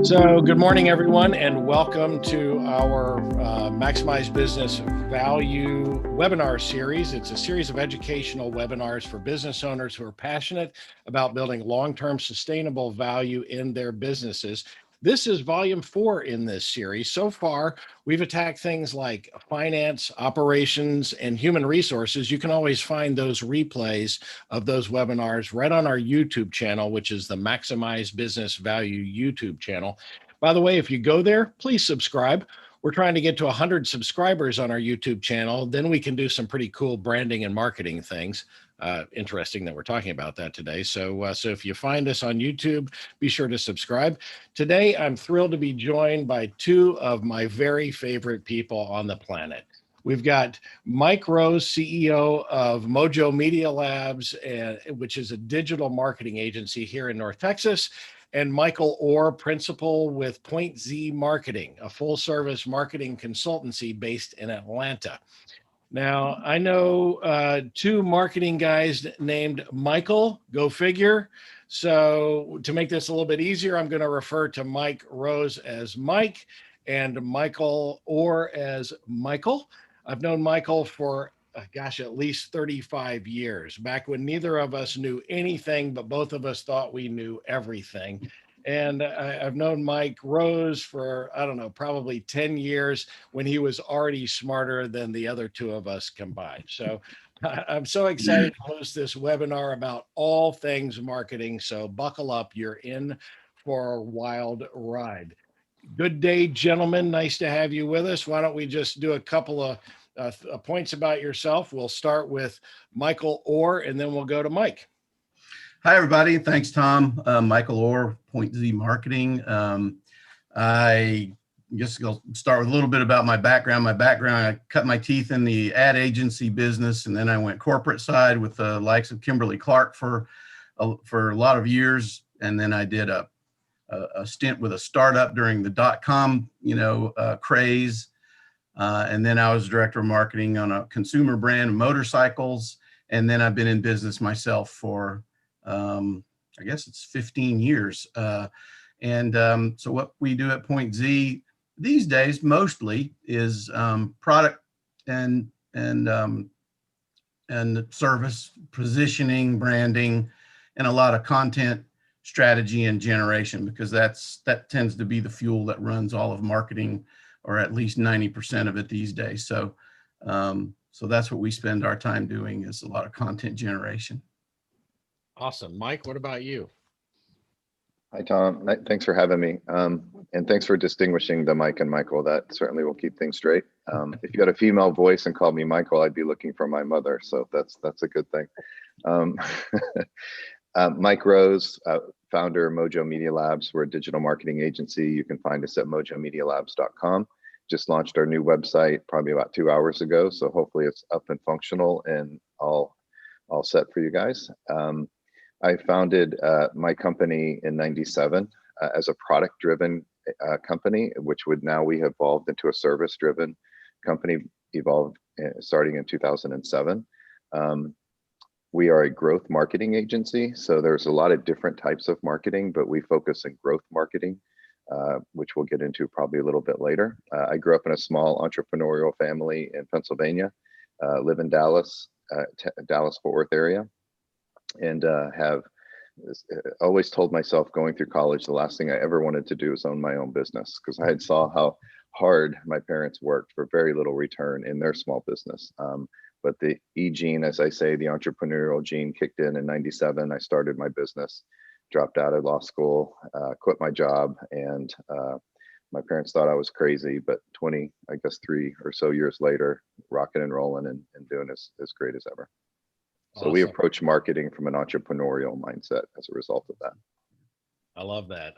So good morning, everyone, and welcome to our Maximize Business Value webinar series. It's a series of educational webinars for business owners who are passionate about building long-term sustainable value in their businesses. This is volume 4 in this series. So far, we've attacked things like finance, operations, and human resources. You can always find those replays of those webinars right on our YouTube channel, which is the Maximize Business Value YouTube channel. By the way, if you go there, please subscribe. We're trying to get to 100 subscribers on our YouTube channel. Then we can do some pretty cool branding and marketing things. Interesting that we're talking about that today. So if you find us on YouTube, be sure to subscribe. Today, I'm thrilled to be joined by two of my very favorite people on the planet. We've got Mike Rose, CEO of Mojo Media Labs, which is a digital marketing agency here in North Texas, and Michael Orr, principal with Point Z Marketing, a full-service marketing consultancy based in Atlanta. Now, I know two marketing guys named Michael, go figure. So to make this a little bit easier, I'm going to refer to Mike Rose as Mike and Michael Orr as Michael. I've known Michael for, at least 35 years, back when neither of us knew anything, but both of us thought we knew everything. And I've known Mike Rose for, probably 10 years when he was already smarter than the other two of us combined. So I'm so excited to host this webinar about all things marketing. So buckle up, you're in for a wild ride. Good day, gentlemen. Nice to have you with us. Why don't we just do a couple of points about yourself? We'll start with Michael Orr, and then we'll go to Mike. Hi, everybody. Thanks, Tom. Michael Orr, Point Z Marketing. I guess I'll start with a little bit about my background. I cut my teeth in the ad agency business, and then I went corporate side with the likes of Kimberly-Clark for a lot of years. And then I did a stint with a startup during the dot-com, craze. And then I was director of marketing on a consumer brand of motorcycles. And then I've been in business myself for I guess it's 15 years. So what we do at Point Z these days mostly is product and service positioning, branding, and a lot of content strategy and generation, because that tends to be the fuel that runs all of marketing, or at least 90% of it these days. So that's what we spend our time doing, is a lot of content generation. Awesome. Mike, what about you? Hi, Tom. Thanks for having me. And thanks for distinguishing the Mike and Michael. That certainly will keep things straight. If you got a female voice and called me Michael, I'd be looking for my mother. So that's a good thing. Mike Rose, founder of Mojo Media Labs. We're a digital marketing agency. You can find us at mojomedialabs.com. Just launched our new website probably about 2 hours ago. So hopefully it's up and functional and all set for you guys. I founded my company in '97 as a product-driven company, which we have evolved into a service-driven company, starting in 2007. We are a growth marketing agency, so there's a lot of different types of marketing, but we focus on growth marketing, which we'll get into probably a little bit later. I grew up in a small entrepreneurial family in Pennsylvania, live in Dallas, Dallas-Fort Worth area. And have always told myself going through college, the last thing I ever wanted to do was own my own business, because I had saw how hard my parents worked for very little return in their small business. But the gene, as I say, the entrepreneurial gene kicked in '97. I started my business, dropped out of law school, quit my job, and my parents thought I was crazy. But 3 or so years later, rocking and rolling and doing as great as ever. So awesome. We approach marketing from an entrepreneurial mindset as a result of that. I love that.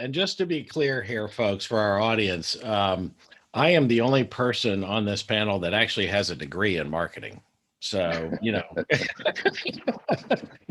And just to be clear here, folks, for our audience, I am the only person on this panel that actually has a degree in marketing. So,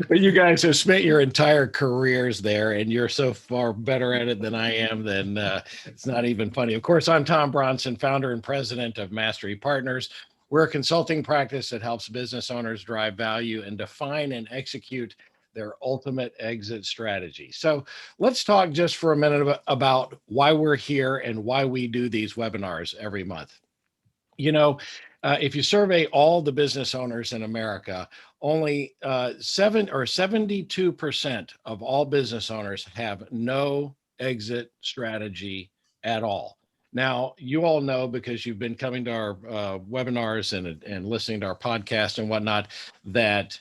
but you guys have spent your entire careers there, and you're so far better at it than I am, then it's not even funny. Of course, I'm Tom Bronson, founder and president of Mastery Partners. We're a consulting practice that helps business owners drive value and define and execute their ultimate exit strategy. So let's talk just for a minute about why we're here and why we do these webinars every month. You know, if you survey all the business owners in America, only 72% of all business owners have no exit strategy at all. Now, you all know because you've been coming to our webinars and listening to our podcast and whatnot that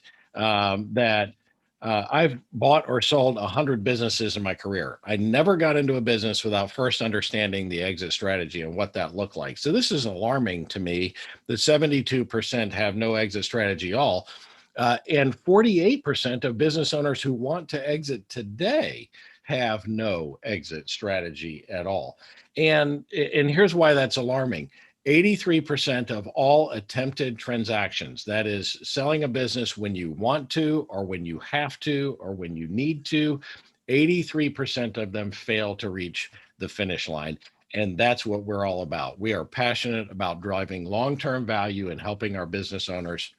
I've bought or sold 100 businesses in my career. I never got into a business without first understanding the exit strategy and what that looked like. So this is alarming to me that 72% have no exit strategy at all. And 48% of business owners who want to exit today have no exit strategy at all. And here's why that's alarming. 83% of all attempted transactions, that is selling a business when you want to, or when you have to, or when you need to, 83% of them fail to reach the finish line. And that's what we're all about. We are passionate about driving long-term value and helping our business owners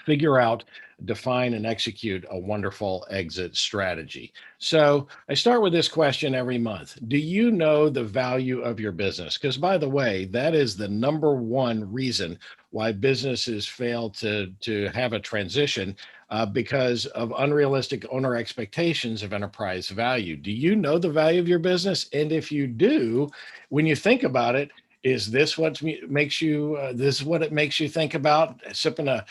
figure out, define, and execute a wonderful exit strategy. So I start with this question every month. Do you know the value of your business? Because by the way, that is the number one reason why businesses fail to have a transition because of unrealistic owner expectations of enterprise value. Do you know the value of your business? And if you do, when you think about it, is this what makes you, this is what it makes you think about sipping a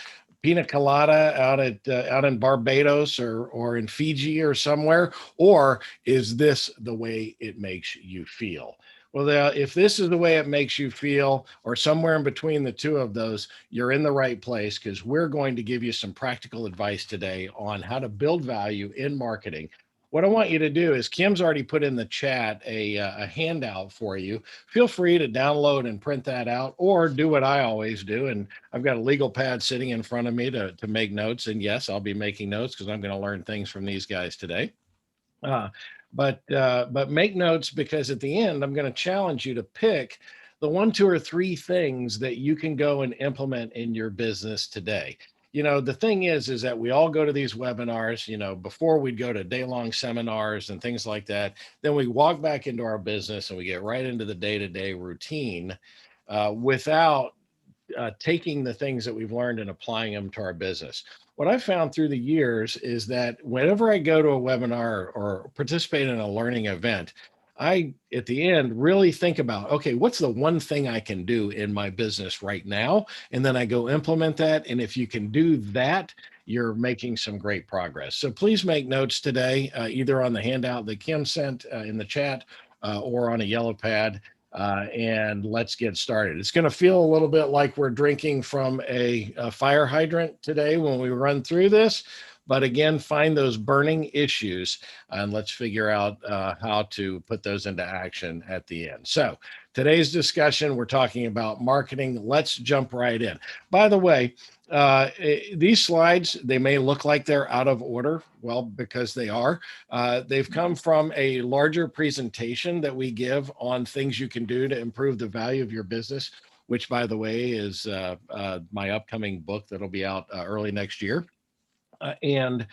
pina colada out in Barbados or in Fiji or somewhere, or is this the way it makes you feel? Well, if this is the way it makes you feel, or somewhere in between the two of those, you're in the right place, because we're going to give you some practical advice today on how to build value in marketing. What I want you to do is, Kim's already put in the chat a handout for you. Feel free to download and print that out, or do what I always do. And I've got a legal pad sitting in front of me to make notes. And yes, I'll be making notes because I'm going to learn things from these guys today. But make notes, because at the end, I'm going to challenge you to pick the 1, 2, or 3 things that you can go and implement in your business today. You know, the thing is that we all go to these webinars, you know, before we'd go to day-long seminars and things like that. Then we walk back into our business and we get right into the day-to-day routine without taking the things that we've learned and applying them to our business. What I've found through the years is that whenever I go to a webinar or participate in a learning event, I, at the end, really think about, okay, what's the one thing I can do in my business right now? And then I go implement that. And if you can do that, you're making some great progress. So please make notes today, either on the handout that Kim sent in the chat or on a yellow pad. And let's get started. It's going to feel a little bit like we're drinking from a fire hydrant today when we run through this. But again, find those burning issues and let's figure out how to put those into action at the end. So today's discussion, we're talking about marketing. Let's jump right in. By the way, these slides, they may look like they're out of order. Well, because they are. They've come from a larger presentation that we give on things you can do to improve the value of your business, which, by the way, is my upcoming book that'll be out early next year. And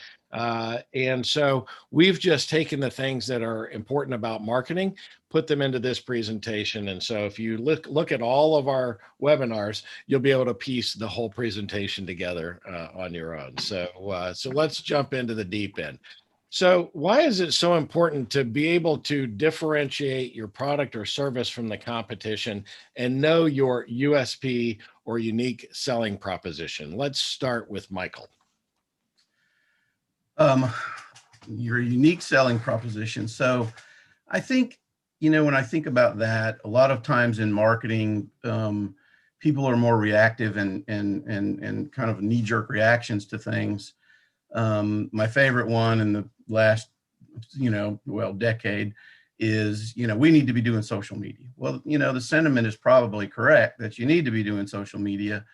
so we've just taken the things that are important about marketing, put them into this presentation. And so if you look at all of our webinars, you'll be able to piece the whole presentation together on your own. So let's jump into the deep end. So why is it so important to be able to differentiate your product or service from the competition and know your USP or unique selling proposition? Let's start with Michael. Your unique selling proposition. So I think, you know, when I think about that, a lot of times in marketing, people are more reactive and kind of knee-jerk reactions to things. My favorite one in the last, decade is, we need to be doing social media. Well, the sentiment is probably correct that you need to be doing social media.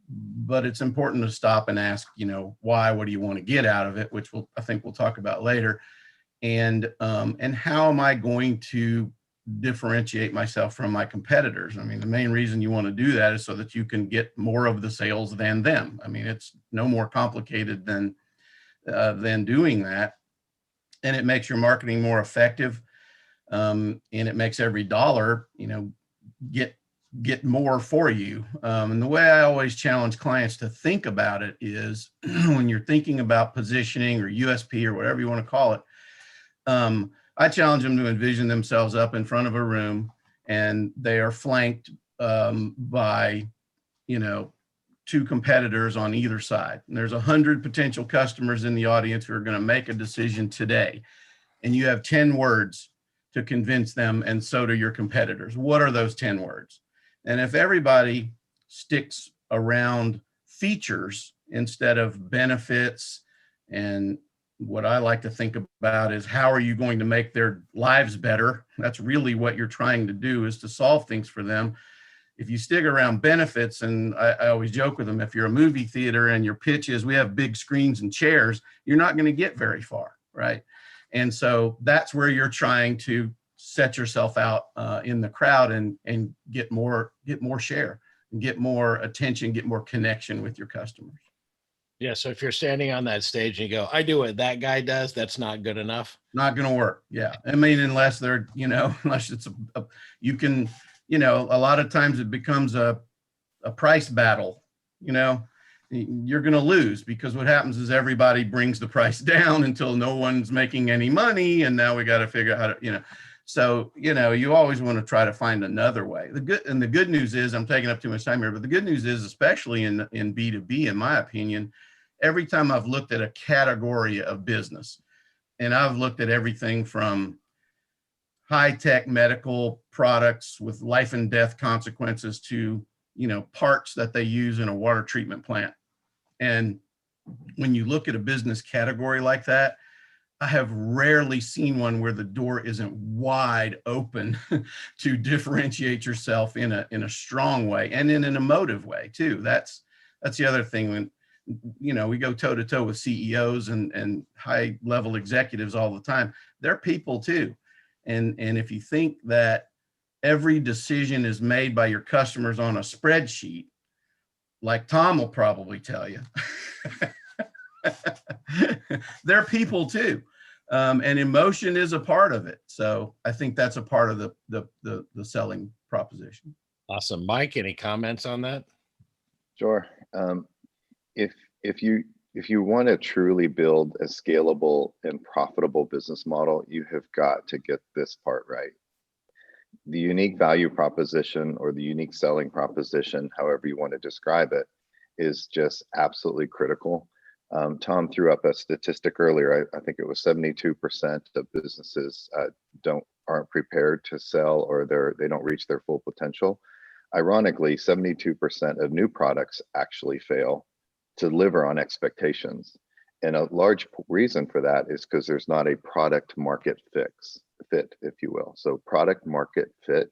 But it's important to stop and ask, why, what do you want to get out of it, which I think we'll talk about later. And how am I going to differentiate myself from my competitors? I mean, the main reason you want to do that is so that you can get more of the sales than them. I mean, it's no more complicated than than doing that. And it makes your marketing more effective. And it makes every dollar, get more for you. And the way I always challenge clients to think about it is when you're thinking about positioning or USP or whatever you want to call it, I challenge them to envision themselves up in front of a room and they are flanked by, two competitors on either side. And there's 100 potential customers in the audience who are going to make a decision today. And you have 10 words to convince them, and so do your competitors. What are those 10 words? And if everybody sticks around features instead of benefits, and what I like to think about is how are you going to make their lives better? That's really what you're trying to do, is to solve things for them. If you stick around benefits, and I always joke with them, if you're a movie theater and your pitch is we have big screens and chairs, you're not going to get very far, right? And so that's where you're trying to set yourself out in the crowd and get more share, and get more attention, get more connection with your customers. Yeah. So if you're standing on that stage and you go, I do what that guy does, that's not good enough. Not going to work. Yeah. I mean, unless they're, unless it's you can, a lot of times it becomes a price battle, you're going to lose, because what happens is everybody brings the price down until no one's making any money. And now we got to figure out how to, so, you always want to try to find another way. The good news is, I'm taking up too much time here, but the good news is, especially in B2B, in my opinion, every time I've looked at a category of business, and I've looked at everything from high-tech medical products with life and death consequences to, parts that they use in a water treatment plant. And when you look at a business category like that, I have rarely seen one where the door isn't wide open to differentiate yourself in a strong way, and in an emotive way too. That's the other thing. When we go toe to toe with CEOs and high level executives all the time, they're people too. And if you think that every decision is made by your customers on a spreadsheet, like Tom will probably tell you, they're people too. And emotion is a part of it. So I think that's a part of the selling proposition. Awesome. Mike, any comments on that? Sure. If you want to truly build a scalable and profitable business model, you have got to get this part right. The unique value proposition, or the unique selling proposition, however you want to describe it, is just absolutely critical. Tom threw up a statistic earlier. I think it was 72% of businesses aren't prepared to sell, or they don't reach their full potential. Ironically, 72% of new products actually fail to deliver on expectations. And a large reason for that is because there's not a product market fit, if you will. So product market fit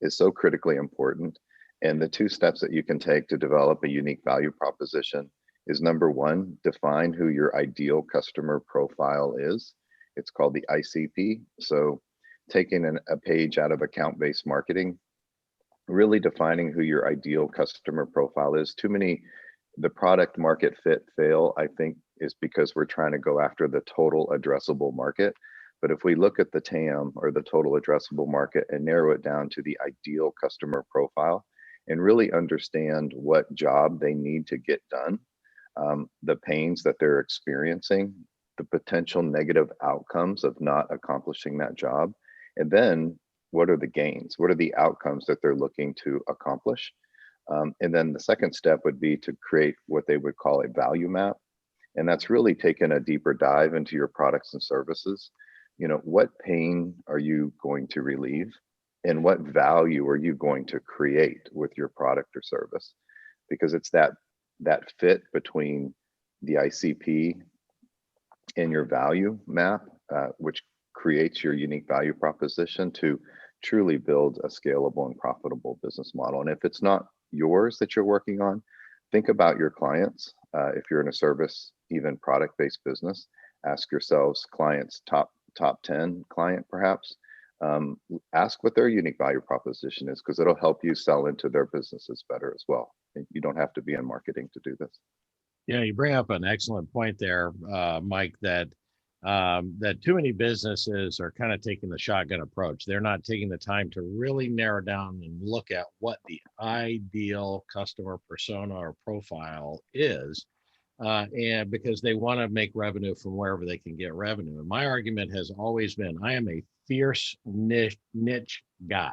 is so critically important. And the two steps that you can take to develop a unique value proposition is, number one, define who your ideal customer profile is. It's called the ICP. So taking a page out of account-based marketing, really defining who your ideal customer profile is. The product market fit fail, I think, is because we're trying to go after the total addressable market. But if we look at the TAM, or the total addressable market, and narrow it down to the ideal customer profile, and really understand what job they need to get done, the pains that they're experiencing, the potential negative outcomes of not accomplishing that job, and then what are the gains? What are the outcomes that they're looking to accomplish? And then the second step would be to create what they would call a value map. And that's really taking a deeper dive into your products and services. What pain are you going to relieve? And what value are you going to create with your product or service? Because it's that fit between the ICP and your value map, which creates your unique value proposition to truly build a scalable and profitable business model. And if it's not yours that you're working on, think about your clients. If you're in a service, even product-based business, ask yourselves, clients, top 10 client perhaps, ask what their unique value proposition is, because it'll help you sell into their businesses better as well. You don't have to be in marketing to do this. Yeah, you bring up an excellent point there, Mike, that too many businesses are kind of taking the shotgun approach. They're not taking the time to really narrow down and look at what the ideal customer persona or profile is, and because they want to make revenue from wherever they can get revenue. And my argument has always been, I am a fierce niche guy.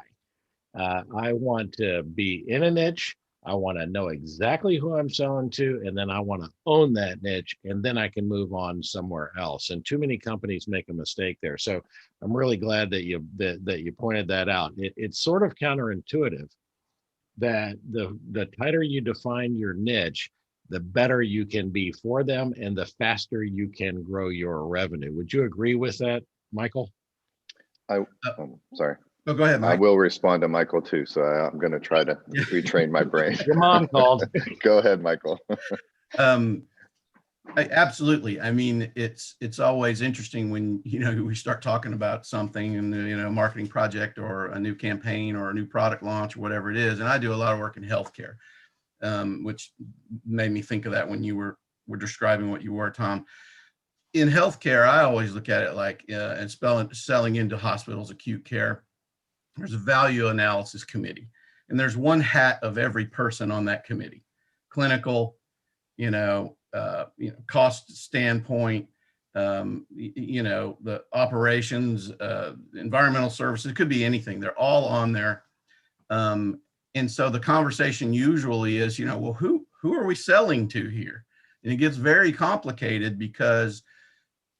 I want to be in a niche. I want to know exactly who I'm selling to, and then I want to own that niche, and then I can move on somewhere else. And too many companies make a mistake there. So I'm really glad that you pointed that out. It's sort of counterintuitive that the tighter you define your niche, the better you can be for them, and the faster you can grow your revenue. Would you agree with that, Michael? Sorry. Oh, go ahead, I Mike. will respond to Michael too, so I'm going to try to retrain my brain. Your mom called. Go ahead, Michael. Absolutely. I mean, it's always interesting when, we start talking about something and, marketing project or a new campaign or a new product launch or whatever it is. And I do a lot of work in healthcare, which made me think of that when you were describing what you were, Tom. In healthcare, I always look at it like, and selling into hospitals, acute care, there's a value analysis committee, and there's one hat of every person on that committee: clinical, cost standpoint, the operations, environmental services. It could be anything. They're all on there. And so the conversation usually is, well, who are we selling to here? And it gets very complicated because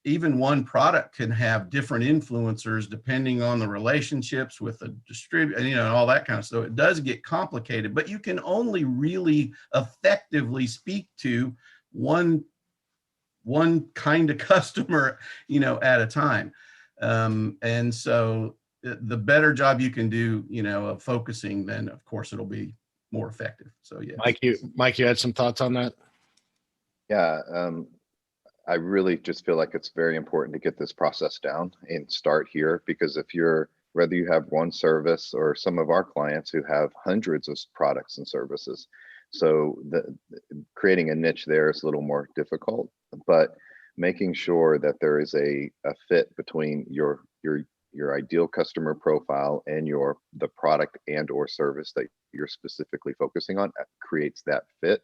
even one product can have different influencers depending on the relationships with the distributor, and all that kind of stuff. So it does get complicated, but you can only really effectively speak to one kind of customer, at a time. And so the better job you can do, of focusing, then of course it'll be more effective. So yeah. Mike, you had some thoughts on that? Yeah. I really just feel like it's very important to get this process down and start here, because whether you have one service or some of our clients who have hundreds of products and services, so creating a niche there is a little more difficult, but making sure that there is a fit between your ideal customer profile and the product and or service that you're specifically focusing on creates that fit.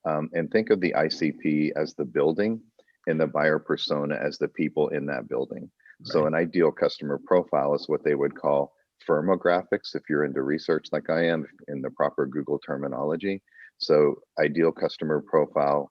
And think of the ICP as the building and the buyer persona as the people in that building. Right. So an ideal customer profile is what they would call firmographics, if you're into research like I am, in the proper Google terminology. So ideal customer profile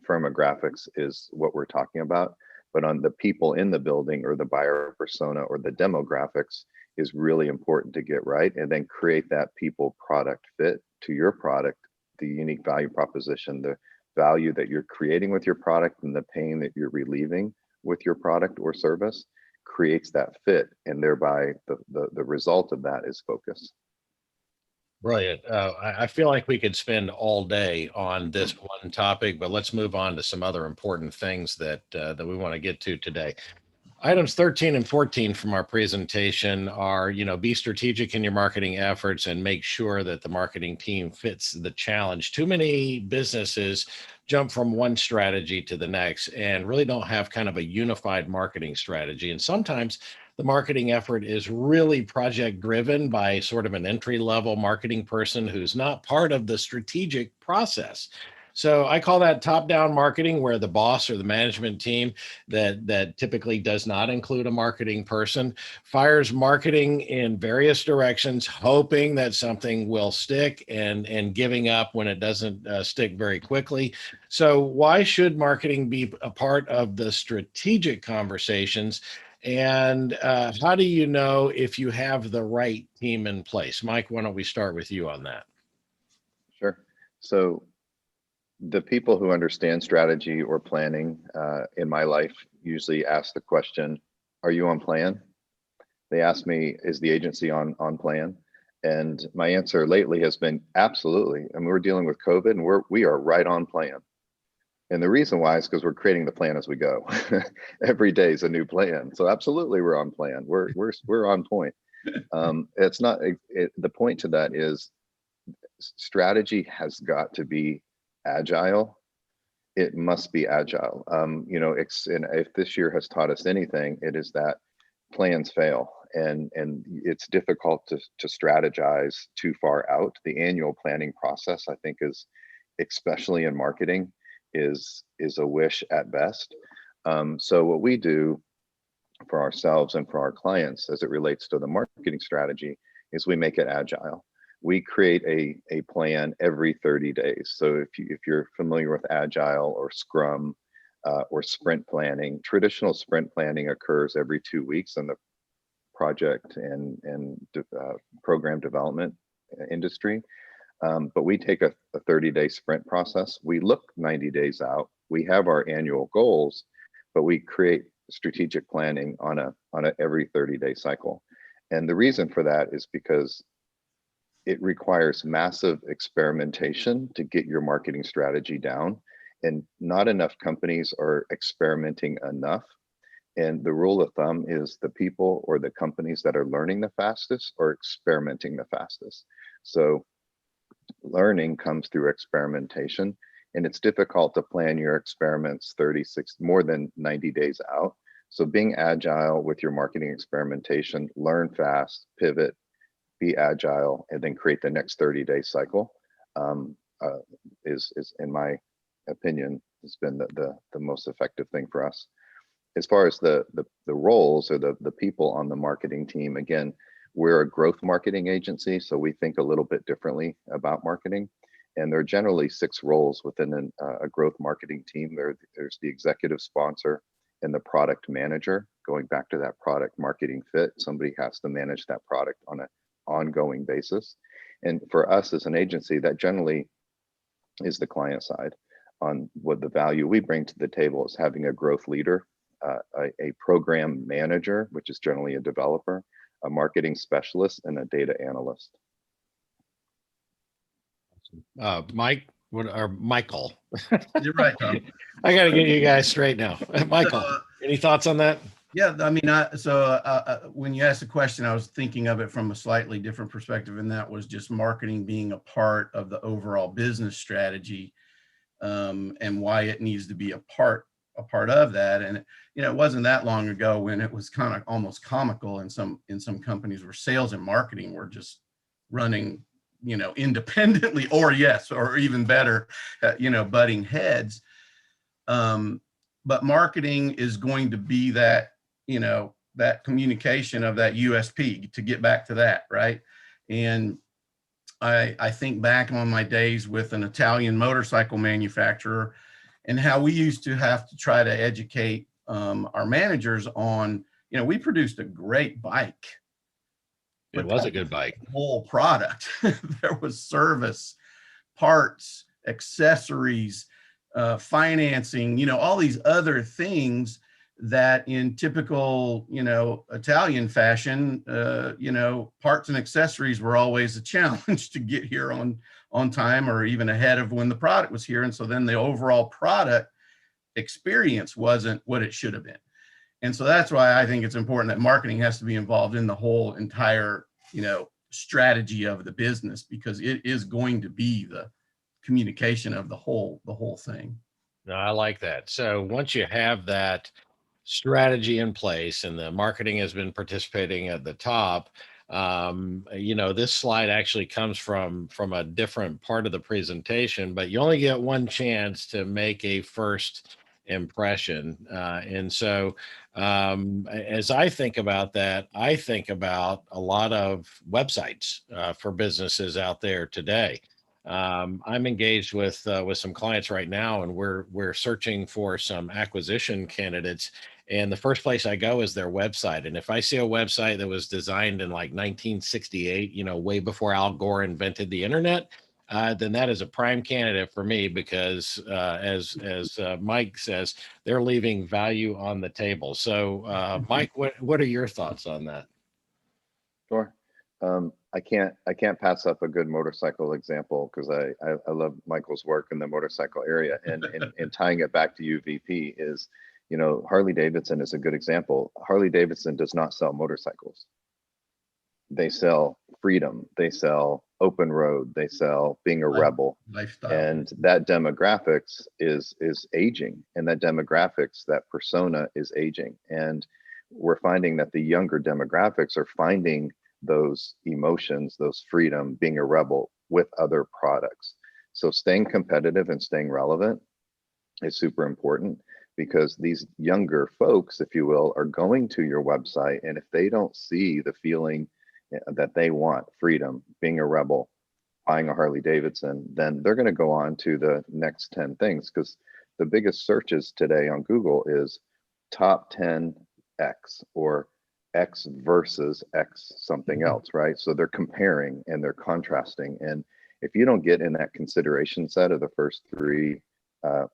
firmographics is what we're talking about. But on the people in the building, or the buyer persona, or the demographics, is really important to get right, and then create that people product fit to your product, the unique value proposition, the value that you're creating with your product, and the pain that you're relieving with your product or service creates that fit, and thereby the result of that is focus. Brilliant. I feel like we could spend all day on this one topic, but let's move on to some other important things that we want to get to today. Items 13 and 14 from our presentation are, be strategic in your marketing efforts and make sure that the marketing team fits the challenge. Too many businesses jump from one strategy to the next and really don't have kind of a unified marketing strategy. And sometimes the marketing effort is really project driven by sort of an entry level marketing person who's not part of the strategic process. So I call that top-down marketing, where the boss or the management team that typically does not include a marketing person fires marketing in various directions, hoping that something will stick, and giving up when it doesn't stick very quickly. So why should marketing be a part of the strategic conversations? And how do you know if you have the right team in place? Mike, why don't we start with you on that? Sure. So the people who understand strategy or planning in my life usually ask the question, are you on plan? They ask me, is the agency on plan? And my answer lately has been absolutely. I mean, we're dealing with COVID, and we are right on plan. And the reason why is because we're creating the plan as we go. Every day is a new plan. So absolutely, we're on plan. We're on point. It's not the point to that is strategy has got to be agile, it must be agile. You know, and if this year has taught us anything, it is that plans fail, and it's difficult to strategize too far out. The annual planning process, I think, is, especially in marketing, is a wish at best. So what we do for ourselves and for our clients as it relates to the marketing strategy is we make it agile. We create a plan every 30 days. So if you're familiar with agile or scrum or sprint planning, traditional sprint planning occurs every 2 weeks in the project and program development industry. But we take a 30-day sprint process. We look 90 days out. We have our annual goals, but we create strategic planning on a every 30-day cycle. And the reason for that is because it requires massive experimentation to get your marketing strategy down, and not enough companies are experimenting enough. And the rule of thumb is the people or the companies that are learning the fastest are experimenting the fastest. So learning comes through experimentation, and it's difficult to plan your experiments 36 more than 90 days out. So being agile with your marketing experimentation, learn fast, pivot, be agile, and then create the next 30-day cycle is in my opinion has been the most effective thing for us. As far as the roles or the people on the marketing team, again, we're a growth marketing agency, so we think a little bit differently about marketing. And there are generally 6 roles within a growth marketing team. There's the executive sponsor and the product manager. Going back to that product marketing fit, somebody has to manage that product on an ongoing basis. And for us as an agency, that generally is the client side. On what the value we bring to the table is having a growth leader, a program manager, which is generally a developer, a marketing specialist, and a data analyst. Mike, or Michael? You're right, Tom. I got to get you guys straight now. Michael, any thoughts on that? Yeah, I mean, when you asked the question, I was thinking of it from a slightly different perspective, and that was just marketing being a part of the overall business strategy, and why it needs to be a part of that. And you know, it wasn't that long ago when it was kind of almost comical in some companies where sales and marketing were just running, you know, independently, or even better, you know, butting heads. But marketing is going to be that, you know, that communication of that USP, to get back to that, right? And I think back on my days with an Italian motorcycle manufacturer and how we used to have to try to educate our managers on, you know, we produced a great bike. It was a good bike. Whole product. There was service, parts, accessories, financing, you know, all these other things that in typical, you know, Italian fashion, you know, parts and accessories were always a challenge to get here on time or even ahead of when the product was here. And so then the overall product experience wasn't what it should have been. And so that's why I think it's important that marketing has to be involved in the whole entire, you know, strategy of the business, because it is going to be the communication of the whole thing. No, I like that. So once you have that strategy in place and the marketing has been participating at the top, you know, this slide actually comes from a different part of the presentation, but you only get one chance to make a first impression. And so as I think about that, I think about a lot of websites for businesses out there today. I'm engaged with some clients right now, and we're searching for some acquisition candidates. And the first place I go is their website. And if I see a website that was designed in like 1968, you know, way before Al Gore invented the internet, then that is a prime candidate for me, because as Mike says, they're leaving value on the table. So Mike, what are your thoughts on that? Sure. I can't pass up a good motorcycle example, because I love Michael's work in the motorcycle area, and tying it back to UVP is, you know, Harley Davidson is a good example. Harley Davidson does not sell motorcycles. They sell freedom. They sell open road, they sell being a rebel. Lifestyle. And that demographics is aging, and that demographics, that persona is aging. And we're finding that the younger demographics are finding those emotions, those freedom, being a rebel with other products. So staying competitive and staying relevant is super important, because these younger folks, if you will, are going to your website, and if they don't see the feeling that they want, freedom, being a rebel, buying a Harley Davidson, then they're going to go on to the next 10 things, because the biggest searches today on Google is top 10 X, or X versus X something else, right? So they're comparing and they're contrasting. And if you don't get in that consideration set of the first three,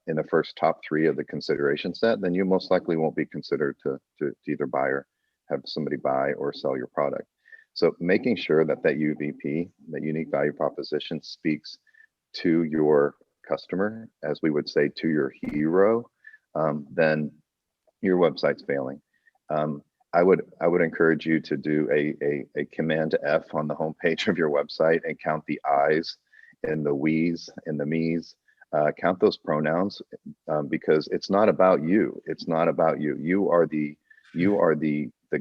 in the first top three of the consideration set, then you most likely won't be considered to either buy or have somebody buy or sell your product. So making sure that that UVP, that unique value proposition, speaks to your customer, as we would say, to your hero, then your website's failing. I would encourage you to do a Command F on the homepage of your website and count the I's and the we's and the me's. Count those pronouns, because it's not about you. It's not about you. You are the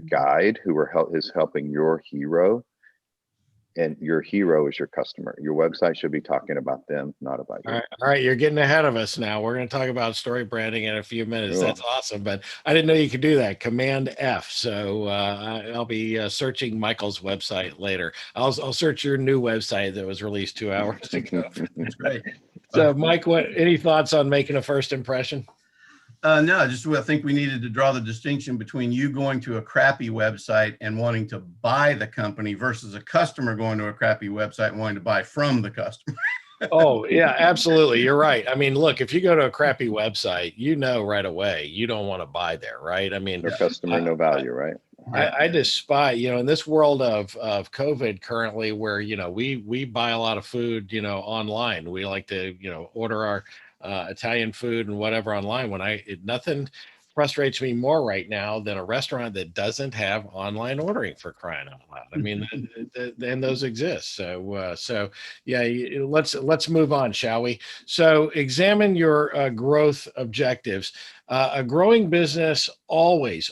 guide who is helping your hero, and your hero is your customer. Your website should be talking about them, not about you. All right, you're getting ahead of us now. We're going to talk about story branding in a few minutes. Cool. That's awesome, but I didn't know you could do that. Command F. So I'll be searching Michael's website later. I'll search your new website that was released 2 hours ago. That's great. So, Mike, any thoughts on making a first impression? No, I think we needed to draw the distinction between you going to a crappy website and wanting to buy the company versus a customer going to a crappy website and wanting to buy from the customer. Oh, yeah, absolutely. You're right. I mean, look, if you go to a crappy website, you know right away you don't want to buy there, right? I mean, No customer, no value, right? I despise, in this world of COVID currently, where, we buy a lot of food, online. We like to, order our Italian food and whatever online. Nothing frustrates me more right now than a restaurant that doesn't have online ordering, for crying out loud. I mean, and those exist. So yeah, let's move on, shall we? So examine your growth objectives. A growing business always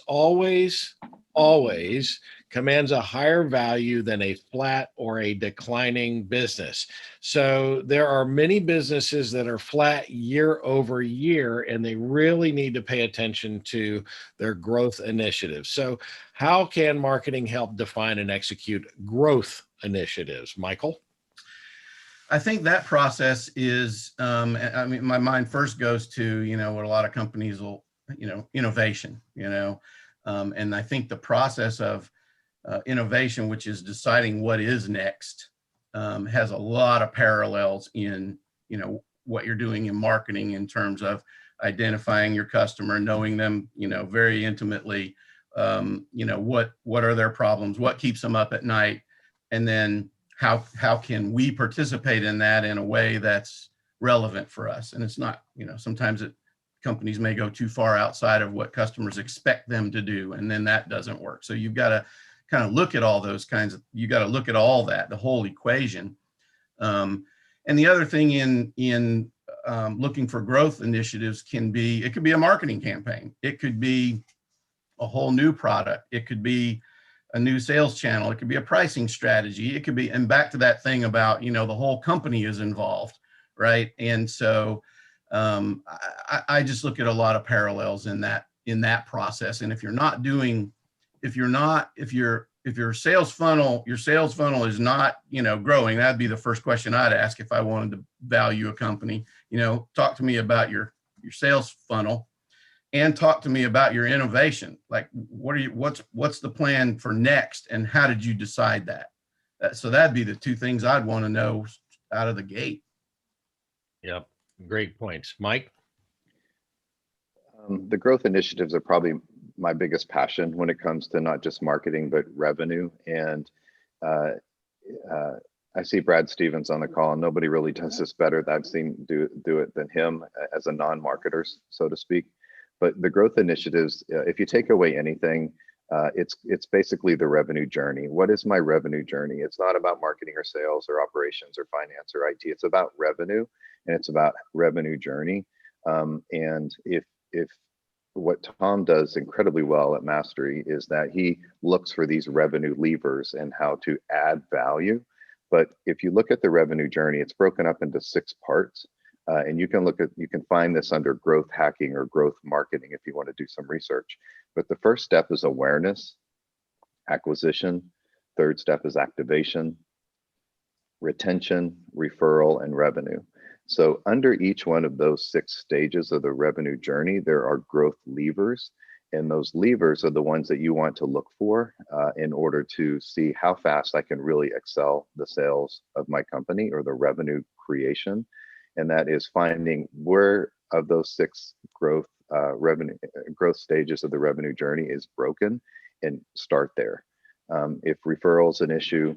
commands a higher value than a flat or a declining business. So there are many businesses that are flat year over year, and they really need to pay attention to their growth initiatives. So how can marketing help define and execute growth initiatives? Michael? I think that process is, my mind first goes to, what a lot of companies will, innovation, and I think the process of innovation, which is deciding what is next, has a lot of parallels in, what you're doing in marketing in terms of identifying your customer, knowing them, very intimately, what are their problems, what keeps them up at night, and then how can we participate in that in a way that's relevant for us. And it's not, sometimes companies may go too far outside of what customers expect them to do, and then that doesn't work. So you've got to kind of look at all those you got to look at all that, the whole equation. And the other thing in looking for growth initiatives it could be a marketing campaign. It could be a whole new product. It could be a new sales channel. It could be a pricing strategy. It could be, and back to that thing about, the whole company is involved, right? And so I just look at a lot of parallels in that process. And if your sales funnel is not, growing, that'd be the first question I'd ask if I wanted to value a company. Talk to me about your sales funnel, and talk to me about your innovation. Like, what's the plan for next, and how did you decide that? So that'd be the two things I'd want to know out of the gate. Yep. Great points. Mike? The growth initiatives are probably my biggest passion when it comes to not just marketing, but revenue. And I see Brad Stevens on the call, and nobody really does this better that I've seen do it than him as a non-marketer, so to speak. But the growth initiatives, if you take away anything, It's basically the revenue journey. What is my revenue journey? It's not about marketing or sales or operations or finance or IT. It's about revenue, and it's about revenue journey. And if what Tom does incredibly well at Mastery is that he looks for these revenue levers and how to add value. But if you look at the revenue journey, it's broken up into 6 parts. And you can find this under growth hacking or growth marketing if you want to do some research. But the first step is awareness, acquisition. Third step is activation, retention, referral, and revenue. So under each one of those 6 stages of the revenue journey, there are growth levers. And those levers are the ones that you want to look for in order to see how fast I can really excel the sales of my company or the revenue creation. And that is finding where of those 6 growth stages of the revenue journey is broken, and start there. If referral's an issue,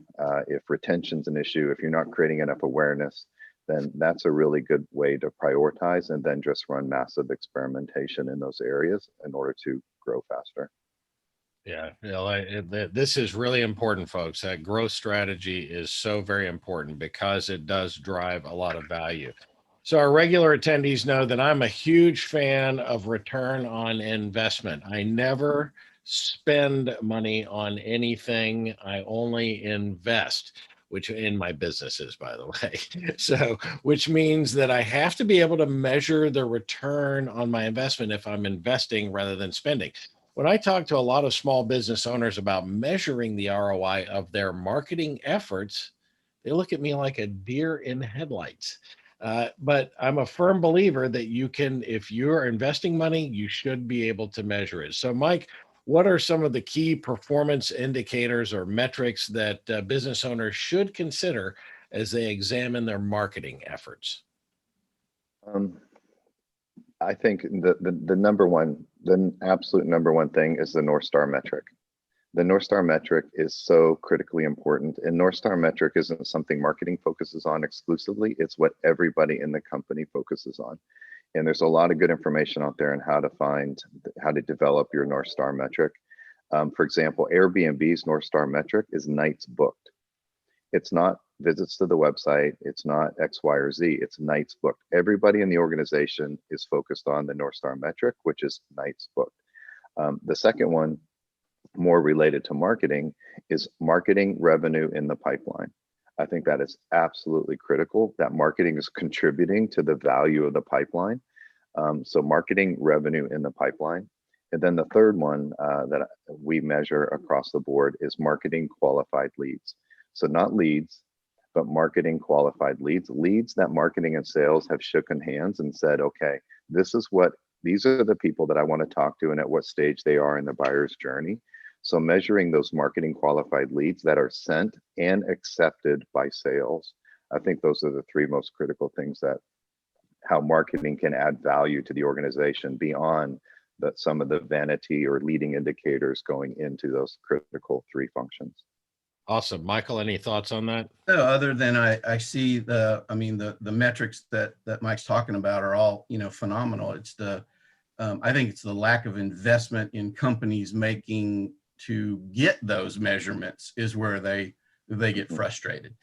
if retention's an issue, if you're not creating enough awareness, then that's a really good way to prioritize, and then just run massive experimentation in those areas in order to grow faster. Yeah, this is really important, folks. That growth strategy is so very important because it does drive a lot of value. So our regular attendees know that I'm a huge fan of return on investment. I never spend money on anything. I only invest, which in my businesses, by the way. So, which means that I have to be able to measure the return on my investment if I'm investing rather than spending. When I talk to a lot of small business owners about measuring the ROI of their marketing efforts, they look at me like a deer in headlights. But I'm a firm believer that you can, if you're investing money, you should be able to measure it. So, Mike, what are some of the key performance indicators or metrics that business owners should consider as they examine their marketing efforts? I think the absolute number one thing is the North Star metric. The North Star metric is so critically important, and North Star metric isn't something marketing focuses on exclusively. It's what everybody in the company focuses on. And there's a lot of good information out there on how to develop your North Star metric. For example, Airbnb's North Star metric is nights booked. It's not visits to the website. It's not X, Y, or Z. It's nights booked. Everybody in the organization is focused on the North Star metric, which is nights booked. The second one, more related to marketing, is marketing revenue in the pipeline. I think that is absolutely critical, that marketing is contributing to the value of the pipeline. So marketing revenue in the pipeline. And then the third one that we measure across the board is marketing qualified leads. So not leads, but marketing qualified leads, leads that marketing and sales have shooken hands and said, okay, these are the people that I want to talk to and at what stage they are in the buyer's journey. So measuring those marketing qualified leads that are sent and accepted by sales, I think those are the 3 most critical things that how marketing can add value to the organization beyond some of the vanity or leading indicators going into those critical 3 functions. Awesome. Michael, any thoughts on that? No, other than I see the metrics that Mike's talking about are all, phenomenal. It's I think it's the lack of investment in companies making to get those measurements is where they get frustrated.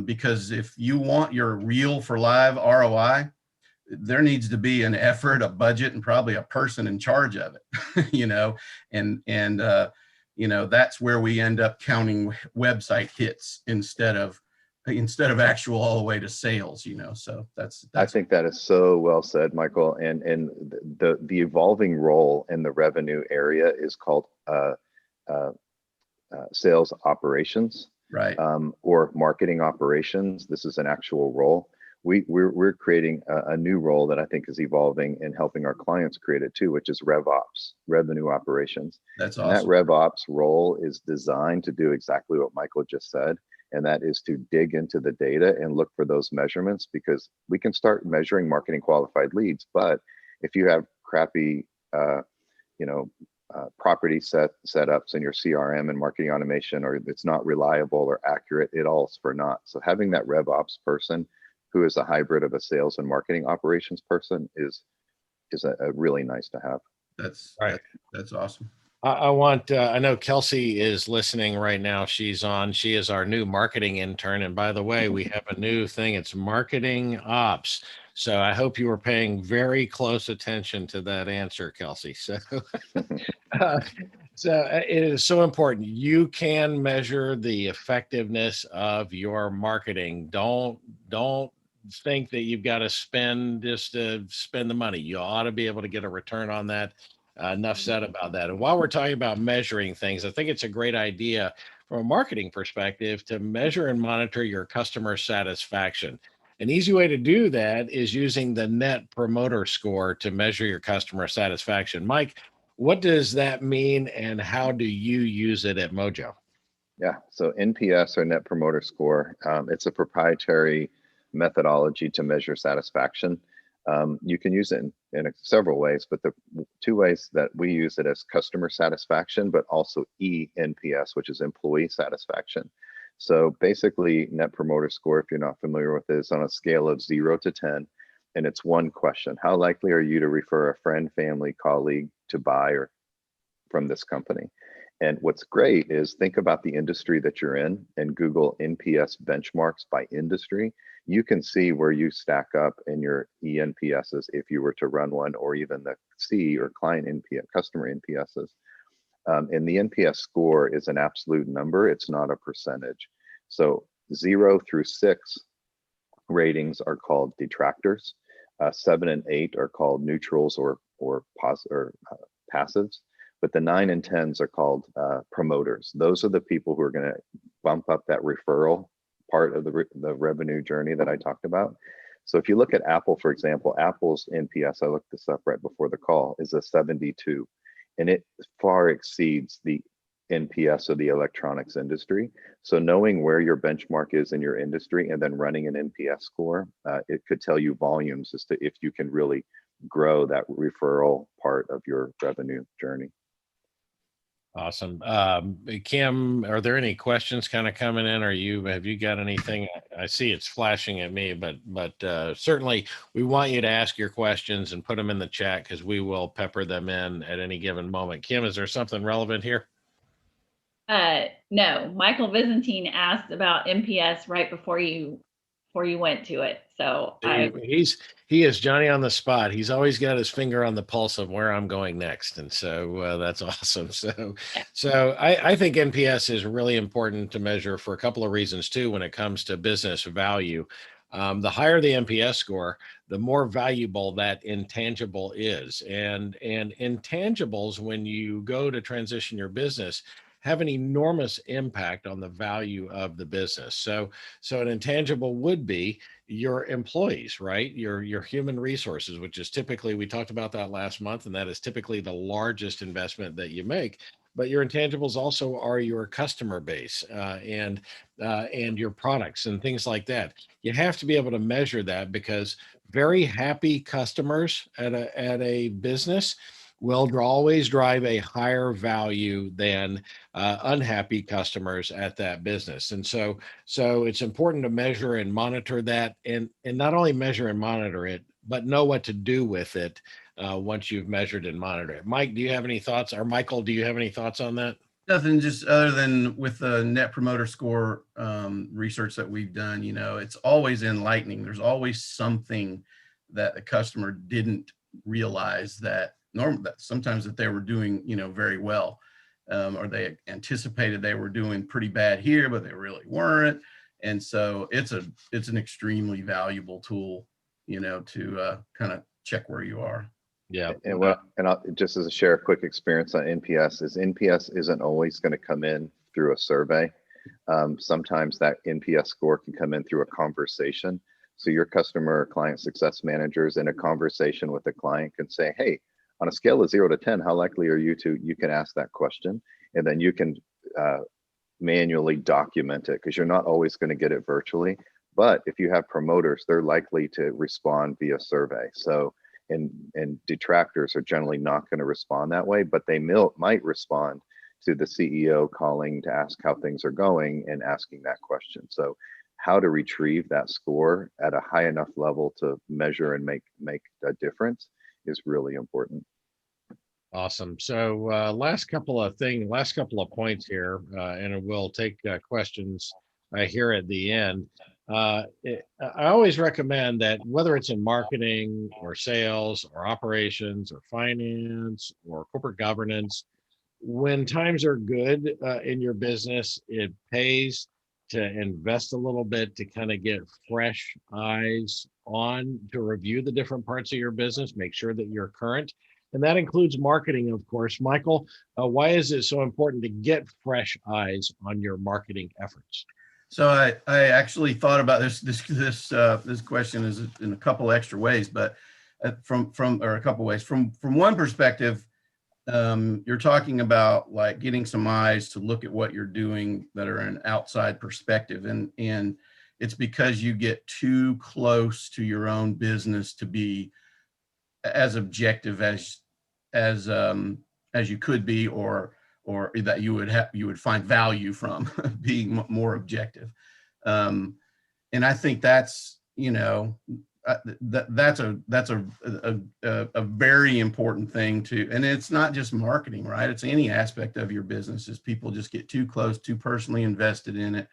Because if you want your real for live ROI, there needs to be an effort, a budget, and probably a person in charge of it, and that's where we end up counting website hits instead of actual all the way to sales, so that's I think that is so well said, Michael. And the evolving role in the revenue area is called sales operations, right, or marketing operations. This is an actual role. We're creating a new role that I think is evolving and helping our clients create it too, which is RevOps, revenue operations. That's and awesome. That RevOps role is designed to do exactly what Michael just said, and that is to dig into the data and look for those measurements, because we can start measuring marketing qualified leads, but if you have crappy property setups in your CRM and marketing automation, or it's not reliable or accurate, it all's for naught. So having that RevOps person who is a hybrid of a sales and marketing operations person is a really nice to have. That's right. That's awesome. I know Kelsey is listening right now. She is our new marketing intern. And by the way, we have a new thing. It's marketing ops. So I hope you were paying very close attention to that answer, Kelsey. So, uh, it is so important. You can measure the effectiveness of your marketing. Don't think that you've got to spend just to spend the money. You ought to be able to get a return on that. Enough said about that. And while we're talking about measuring things, I think it's a great idea from a marketing perspective to measure and monitor your customer satisfaction. An easy way to do that is using the Net Promoter Score to measure your customer satisfaction. Mike, what does that mean and how do you use it at Mojo? Yeah, so NPS or Net Promoter Score, it's a proprietary methodology to measure satisfaction. You can use it in several ways, but the two ways that we use it as customer satisfaction, but also eNPS, which is employee satisfaction. So basically, Net Promoter Score, if you're not familiar with it, is on a scale of 0 to 10, and it's one question. How likely are you to refer a friend, family, colleague to buy or from this company? And what's great is think about the industry that you're in and Google NPS benchmarks by industry. You can see where you stack up in your eNPSs if you were to run one, or even the C or client NPS, customer NPSs. And the NPS score is an absolute number. It's not a percentage. So 0 through 6 ratings are called detractors. 7 and 8 are called neutrals or passives. But the 9 and 10s are called promoters. Those are the people who are going to bump up that referral part of the revenue journey that I talked about. So if you look at Apple, for example, Apple's NPS, I looked this up right before the call, is a 72. And it far exceeds the NPS of the electronics industry. So knowing where your benchmark is in your industry and then running an NPS score, it could tell you volumes as to if you can really grow that referral part of your revenue journey. Awesome. Kim, are there any questions kind of coming in? Have you got anything? I see it's flashing at me, but certainly we want you to ask your questions and put them in the chat because we will pepper them in at any given moment. Kim, is there something relevant here? No, Michael Byzantine asked about NPS right before you went to it. So He is Johnny on the spot. He's always got his finger on the pulse of where I'm going next, and so that's awesome. So I think NPS is really important to measure for a couple of reasons too. When it comes to business value, the higher the NPS score, the more valuable that intangible is, and intangibles, when you go to transition your business, have an enormous impact on the value of the business. So an intangible would be your employees, right? Your human resources, which is typically, we talked about that last month, and that is typically the largest investment that you make. But your intangibles also are your customer base and your products and things like that. You have to be able to measure that because very happy customers at a business will always drive a higher value than unhappy customers at that business. And so it's important to measure and monitor that, and not only measure and monitor it, but know what to do with it once you've measured and monitored it. Mike, do you have any thoughts? Or Michael, do you have any thoughts on that? Nothing, just other than with the Net Promoter Score research that we've done, it's always enlightening. There's always something that the customer didn't realize that sometimes that they were doing, very well, or they anticipated they were doing pretty bad here, but they really weren't. And so it's an extremely valuable tool, to kind of check where you are. Yeah. I'll, just as a share a quick experience on NPS, is NPS isn't always going to come in through a survey. Sometimes that NPS score can come in through a conversation. So your customer or client success managers in a conversation with the client can say, hey, on a scale of 0 to 10, how likely are you can ask that question, and then you can manually document it, because you're not always going to get it virtually. But if you have promoters, they're likely to respond via survey. So and detractors are generally not going to respond that way, but they might respond to the CEO calling to ask how things are going and asking that question. So how to retrieve that score at a high enough level to measure and make a difference is really important. Awesome. So last couple of points here, and we'll take questions here at the end. I always recommend that whether it's in marketing or sales or operations or finance or corporate governance, when times are good in your business, it pays to invest a little bit to kind of get fresh eyes on to review the different parts of your business, make sure that you're current. And that includes marketing, of course. Michael, why is it so important to get fresh eyes on your marketing efforts? So I actually thought about this question is in a couple extra ways, but from a couple ways. From one perspective, you're talking about like getting some eyes to look at what you're doing that are an outside perspective, and it's because you get too close to your own business to be as objective as you could be, or that you would find value from being more objective. And I think that's, that's a very important thing to, and it's not just marketing, right? It's any aspect of your business. Is people just get too close, too personally invested in it.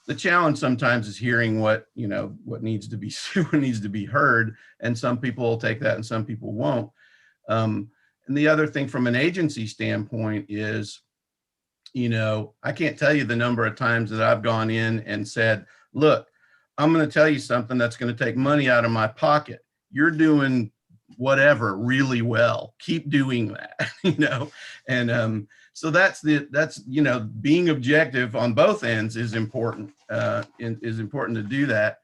The challenge sometimes is hearing what needs to be what needs to be heard, and some people will take that and some people won't. And the other thing from an agency standpoint is, I can't tell you the number of times that I've gone in and said, look, I'm going to tell you something that's going to take money out of my pocket. You're doing whatever really well. Keep doing that, and so that's being objective on both ends is important. Is important to do that.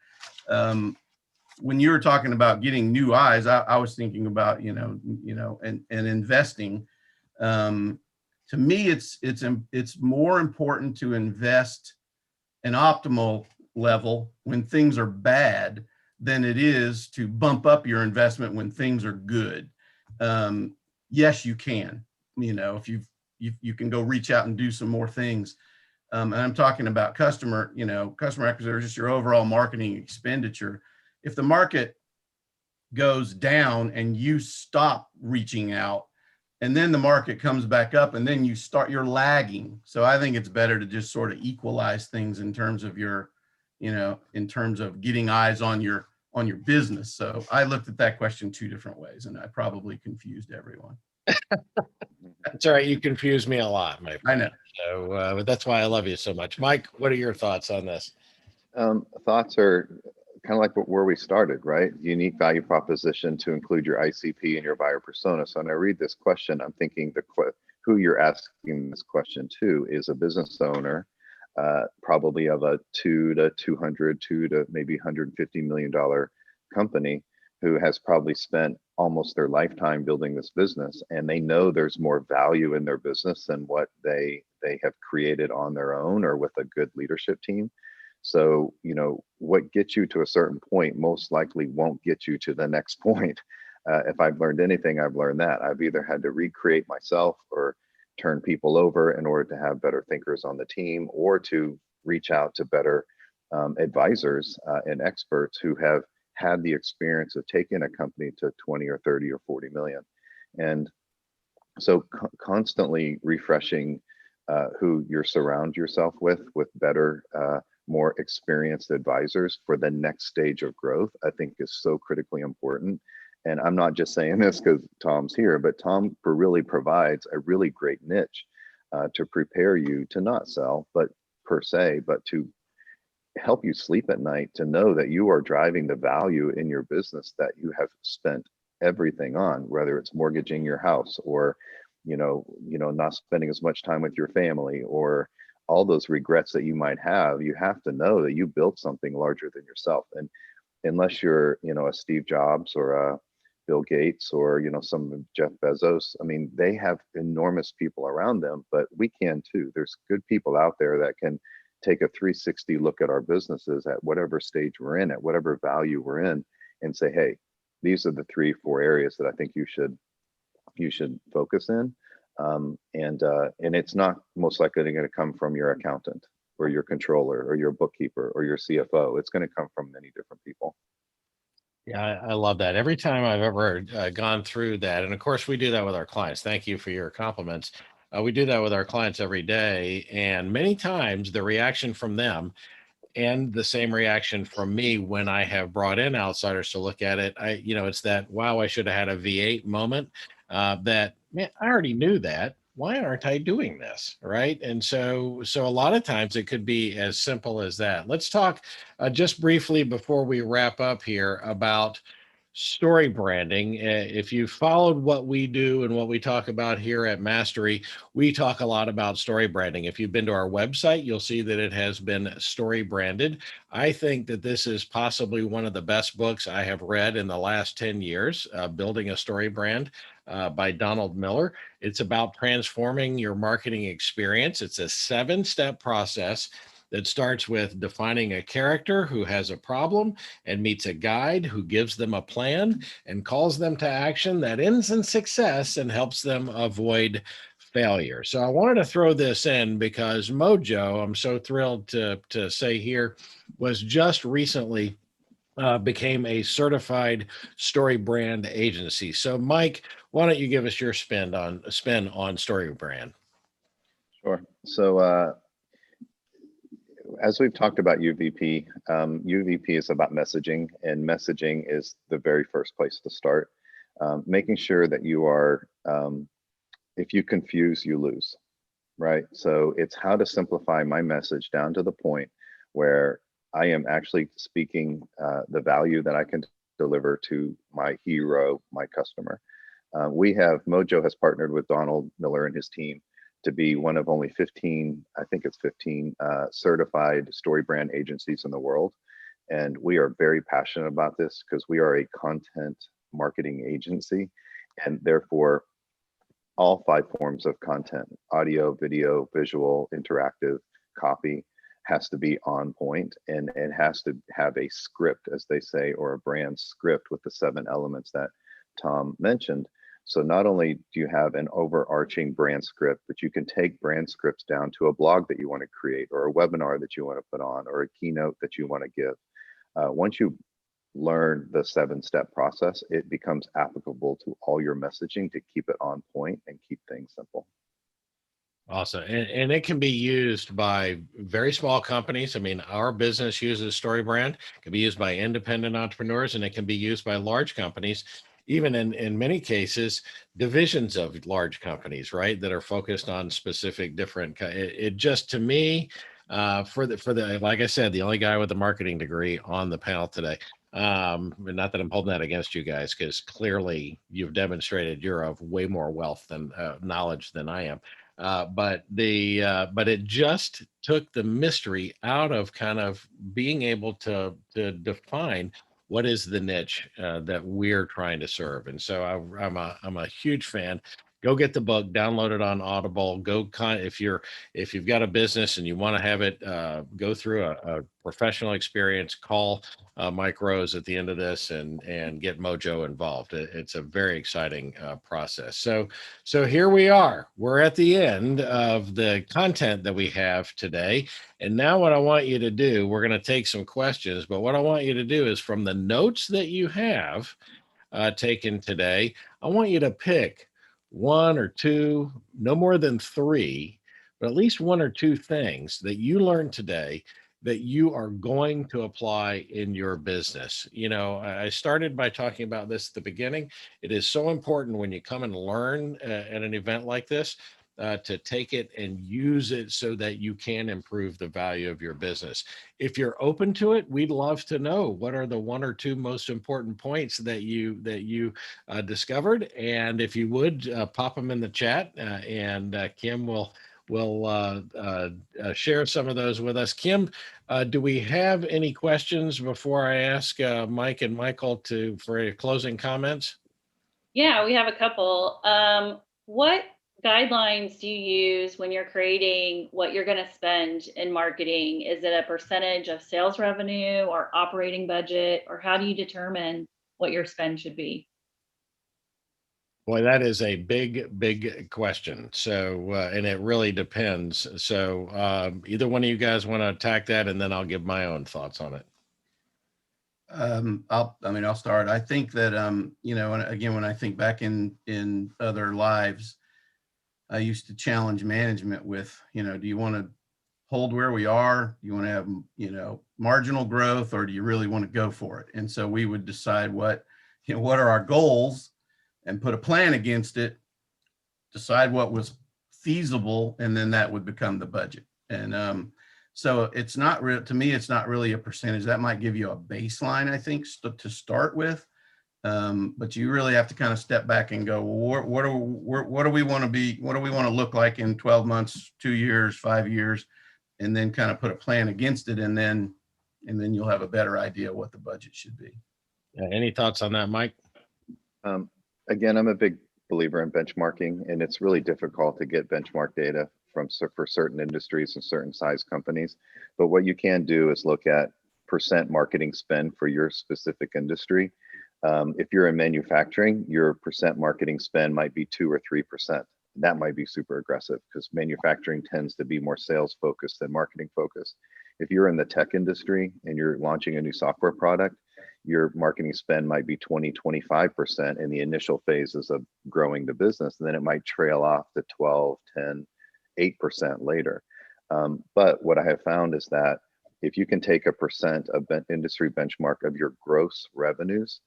When you were talking about getting new eyes, I was thinking about and investing. To me, it's more important to invest an optimal level when things are bad than it is to bump up your investment when things are good. Yes, you can. If you can go reach out and do some more things. And I'm talking about customer acquisition, or just your overall marketing expenditure. If the market goes down and you stop reaching out, and then the market comes back up, and then you're lagging. So I think it's better to just sort of equalize things in terms of in terms of getting eyes on your business. So I looked at that question two different ways, and I probably confused everyone. That's all right. You confuse me a lot, my friend. I know. So but that's why I love you so much. Mike, what are your thoughts on this? Thoughts are kind of like where we started, right? Unique value proposition to include your ICP and your buyer persona. So when I read this question, I'm thinking who you're asking this question to is a business owner, probably of a $2 to maybe $150 million company, who has probably spent almost their lifetime building this business, and they know there's more value in their business than what they have created on their own or with a good leadership team. So, what gets you to a certain point most likely won't get you to the next point. If I've learned anything, I've learned that I've either had to recreate myself or turn people over in order to have better thinkers on the team, or to reach out to better advisors and experts who have had the experience of taking a company to 20 or 30 or 40 million. And so constantly refreshing who you surround yourself with better, more experienced advisors for the next stage of growth, I think is so critically important. And I'm not just saying this because Tom's here, but Tom really provides a really great niche to prepare you to not sell, but per se, but to help you sleep at night, to know that you are driving the value in your business that you have spent everything on, whether it's mortgaging your house or, not spending as much time with your family, or all those regrets that you might have. You have to know that you built something larger than yourself. And unless you're, a Steve Jobs or a Bill Gates or, some Jeff Bezos, I mean, they have enormous people around them, but we can too. There's good people out there that can take a 360 look at our businesses at whatever stage we're in, at whatever value we're in, and say, hey, these are the 3-4 areas that I think you should focus in. And it's not most likely going to come from your accountant or your controller or your bookkeeper or your CFO. It's going to come from many different people. Yeah, I love that. Every time I've ever gone through that, and of course we do that with our clients. Thank you for your compliments. We do that with our clients every day, and many times the reaction from them and the same reaction from me when I have brought in outsiders to look at it. It's that, wow, I should have had a V8 moment. That, man, I already knew that. Why aren't I doing this? Right. And so a lot of times it could be as simple as that. Let's talk just briefly before we wrap up here about story branding. If you followed what we do and what we talk about here at Mastery, we talk a lot about story branding. If you've been to our website, you'll see that it has been story branded. I think that this is possibly one of the best books I have read in the last 10 years, Building a Story Brand. By Donald Miller. It's about transforming your marketing experience. It's a 7-step process that starts with defining a character who has a problem and meets a guide who gives them a plan and calls them to action that ends in success and helps them avoid failure. So I wanted to throw this in because Mojo, I'm so thrilled to say here, was just recently became a certified story brand agency. So Mike, why don't you give us your spin on story brand? Sure. So as we've talked about UVP, UVP is about messaging, and messaging is the very first place to start. Making sure that you are, if you confuse, you lose, right? So it's how to simplify my message down to the point where I am actually speaking the value that I can deliver to my hero, my customer. Mojo has partnered with Donald Miller and his team to be one of only 15, I think it's 15 certified story brand agencies in the world. And we are very passionate about this because we are a content marketing agency, and therefore all 5 forms of content, audio, video, visual, interactive, copy, has to be on point, and it has to have a script, as they say, or a brand script with the 7 elements that Tom mentioned. So not only do you have an overarching brand script, but you can take brand scripts down to a blog that you want to create, or a webinar that you want to put on, or a keynote that you want to give. Once you learn the 7-step process, it becomes applicable to all your messaging to keep it on point and keep things simple. Awesome. And it can be used by very small companies. I mean, our business uses story brand. It can be used by independent entrepreneurs, and it can be used by large companies, even in many cases, divisions of large companies, right, that are focused on specific different. It just, to me, for the like I said, the only guy with a marketing degree on the panel today. Not that I'm holding that against you guys, because clearly you've demonstrated you're of way more wealth than knowledge than I am. But it just took the mystery out of kind of being able to define what is the niche that we're trying to serve. And so I'm a huge fan. Go get the book, download it on Audible. If you've got a business and you want to have it go through a professional experience, call Mike Rose at the end of this and get Mojo involved. It's a very exciting process. So here we are. We're at the end of the content that we have today. And now what I want you to do, we're going to take some questions, but what I want you to do is, from the notes that you have taken today, I want you to pick 1 or 2, no more than 3, but at least 1 or 2 things that you learned today that you are going to apply in your business. I started by talking about this at the beginning. It is so important when you come and learn at an event like this to take it and use it so that you can improve the value of your business. If you're open to it, we'd love to know what are the 1 or 2 most important points that you discovered. And if you would pop them in the chat, and Kim will share some of those with us. Kim, do we have any questions before I ask Mike and Michael for closing comments? Yeah, we have a couple. What guidelines do you use when you're creating what you're going to spend in marketing? Is it a percentage of sales revenue or operating budget, or how do you determine what your spend should be? Boy, that is a big question. So, and it really depends. So, either one of you guys want to attack that, and then I'll give my own thoughts on it. I'll start. I think that, and again, when I think back in other lives, I used to challenge management with, do you want to hold where we are? Do you want to have, marginal growth, or do you really want to go for it? And so we would decide what are our goals and put a plan against it, decide what was feasible, and then that would become the budget. And so it's not real to me. It's not really a percentage. That might give you a baseline, I think, to start with. But you really have to kind of step back and go, well, what do we want to be? What do we want to look like in 12 months, 2 years, 5 years, and then kind of put a plan against it, and then you'll have a better idea what the budget should be. Any thoughts on that, Mike? Again, I'm a big believer in benchmarking, and it's really difficult to get benchmark data for certain industries and certain size companies. But what you can do is look at percent marketing spend for your specific industry. If you're in manufacturing, your percent marketing spend might be 2 or 3%. That might be super aggressive because manufacturing tends to be more sales focused than marketing focused. If you're in the tech industry and you're launching a new software product, your marketing spend might be 20, 25% in the initial phases of growing the business. And then it might trail off to 12, 10, 8% later. But what I have found is that if you can take a percent of industry benchmark of your gross revenues,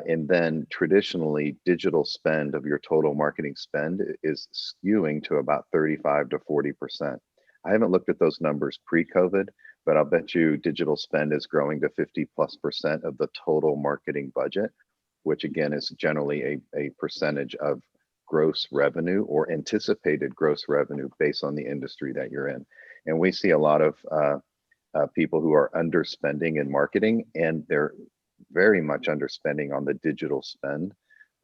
and then traditionally digital spend of your total marketing spend is skewing to about 35 to 40%. I haven't looked at those numbers pre-COVID, but I'll bet you digital spend is growing to 50+% of the total marketing budget, which again is generally a percentage of gross revenue or anticipated gross revenue based on the industry that you're in. And we see a lot of people who are underspending in marketing, and they're very much underspending on the digital spend.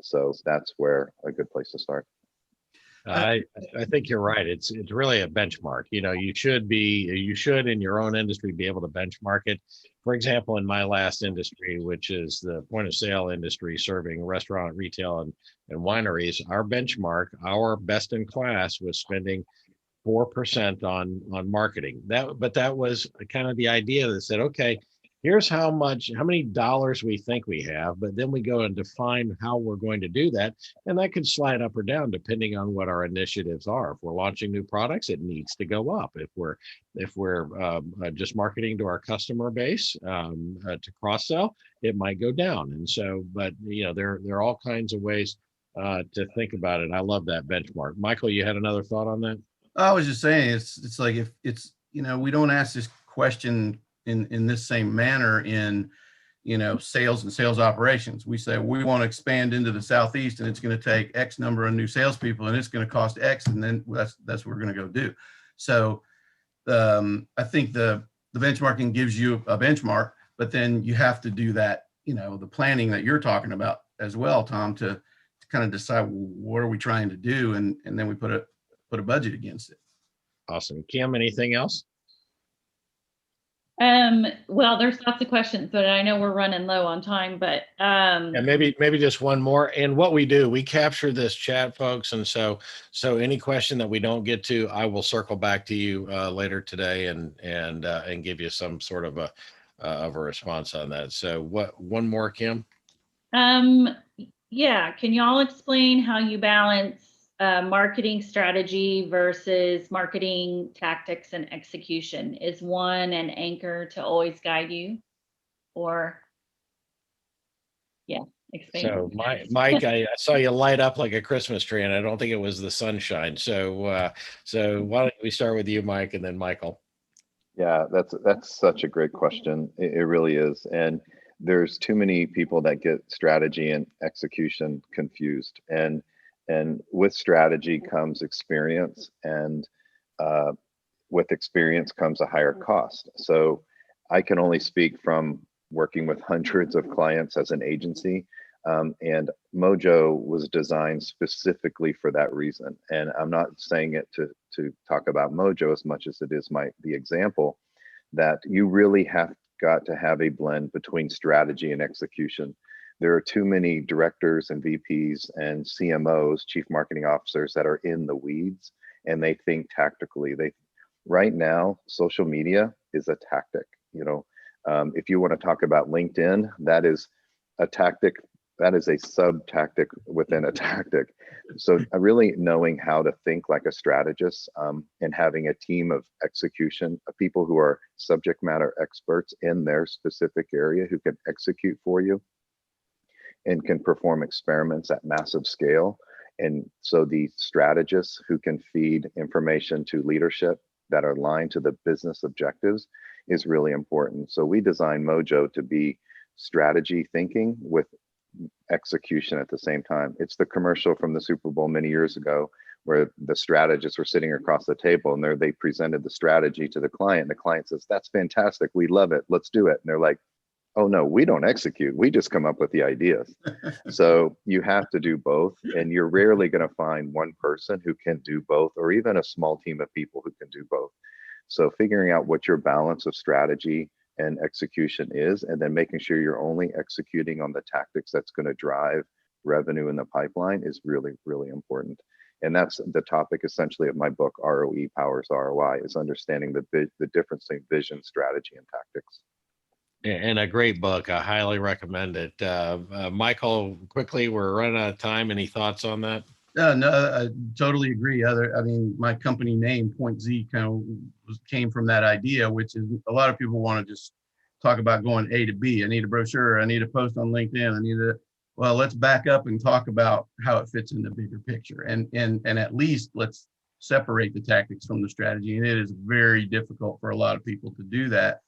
So that's where a good place to start. I think you're right. It's really a benchmark. You should in your own industry be able to benchmark it. For example, in my last industry, which is the point of sale industry serving restaurant, retail, and wineries, our benchmark, our best in class was spending 4% on marketing. But that was kind of the idea that said, okay, here's how many dollars we think we have, but then we go and define how we're going to do that. And that could slide up or down depending on what our initiatives are. If we're launching new products, it needs to go up. If we're just marketing to our customer base to cross sell, it might go down. And so, but there are all kinds of ways to think about it. I love that benchmark. Michael, you had another thought on that? I was just saying, it's like, if it's, we don't ask this question in this same manner in, sales and sales operations. We say, we want to expand into the Southeast, and it's going to take X number of new salespeople, and it's going to cost X. And then that's what we're going to go do. So I think the benchmarking gives you a benchmark, but then you have to do that, the planning that you're talking about as well, Tom, to kind of decide what are we trying to do. And then we put a budget against it. Awesome. Kim, anything else? Well, there's lots of questions, but I know we're running low on time, but and maybe just one more. And what we do, we capture this chat, folks. And so any question that we don't get to, I will circle back to you later today and give you some sort of a response on that. So one more, Kim? Yeah. Can y'all explain how you balance marketing strategy versus marketing tactics and execution? Is one an anchor to always guide you, or explain? So Mike, I saw you light up like a Christmas tree, and I don't think it was the sunshine. So why don't we start with you, Mike, and then Michael? Yeah, that's such a great question. It really is. And there's too many people that get strategy and execution confused. And with strategy comes experience, and with experience comes a higher cost. So I can only speak from working with hundreds of clients as an agency, and Mojo was designed specifically for that reason. And I'm not saying it to talk about Mojo as much as it is the example that you really have got to have a blend between strategy and execution. There are too many directors and VPs and CMOs, chief marketing officers, that are in the weeds, and they think tactically. Right now, social media is a tactic. If you want to talk about LinkedIn, that is a tactic. That is a sub tactic within a tactic. So really knowing how to think like a strategist, and having a team of execution, of people who are subject matter experts in their specific area who can execute for you and can perform experiments at massive scale. And so the strategists who can feed information to leadership that are aligned to the business objectives is really important. So we designed Mojo to be strategy thinking with execution at the same time. It's the commercial from the Super Bowl many years ago where the strategists were sitting across the table and they presented the strategy to the client. And the client says, "That's fantastic. We love it. Let's do it." And they're like, "Oh no, we don't execute. We just come up with the ideas." So you have to do both, and you're rarely going to find one person who can do both, or even a small team of people who can do both. So figuring out what your balance of strategy and execution is, and then making sure you're only executing on the tactics that's going to drive revenue in the pipeline is really, really important. And that's the topic essentially of my book, ROE Powers ROI, is understanding the difference between vision, strategy, and tactics. And a great book. I highly recommend it. Michael, quickly, we're running out of time. Any thoughts on that? No, I totally agree. My company name Point Z kind of came from that idea, which is a lot of people want to just talk about going A to B. I need a brochure. I need a post on LinkedIn. Well, let's back up and talk about how it fits in the bigger picture. And at least let's separate the tactics from the strategy. And it is very difficult for a lot of people to do that.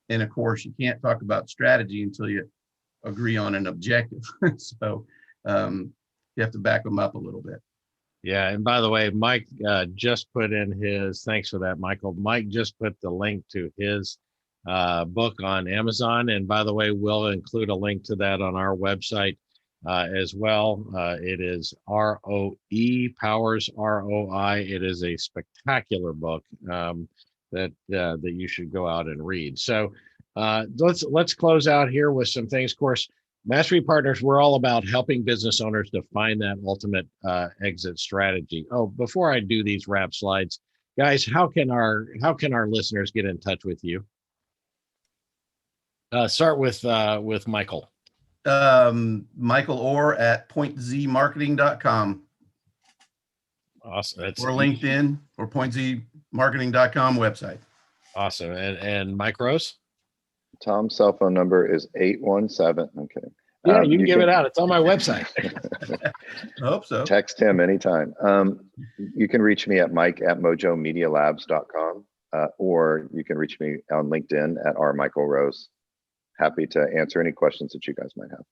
And of course, you can't talk about strategy until you agree on an objective. So you have to back them up a little bit. Yeah. And by the way, Mike just put in his, thanks for that, Michael. Mike just put the link to his book on Amazon. And by the way, we'll include a link to that on our website as well. It is ROE Powers ROI. It is a spectacular book that you should go out and read. So let's close out here with some things. Of course, Mastery Partners, we're all about helping business owners to find that ultimate exit strategy. Oh, before I do these wrap slides, guys, how can our listeners get in touch with you? Start with Michael. Michael Orr at pointzmarketing.com. Awesome. That's or LinkedIn or pointzmarketing.com website. Awesome. And Mike Rose? Tom's cell phone number is 817. Okay. Yeah, you can give it out. It's on my website. I hope so. Text him anytime. You can reach me at mike@mojomedialabs.com, or you can reach me on LinkedIn at rmichaelrose. Happy to answer any questions that you guys might have.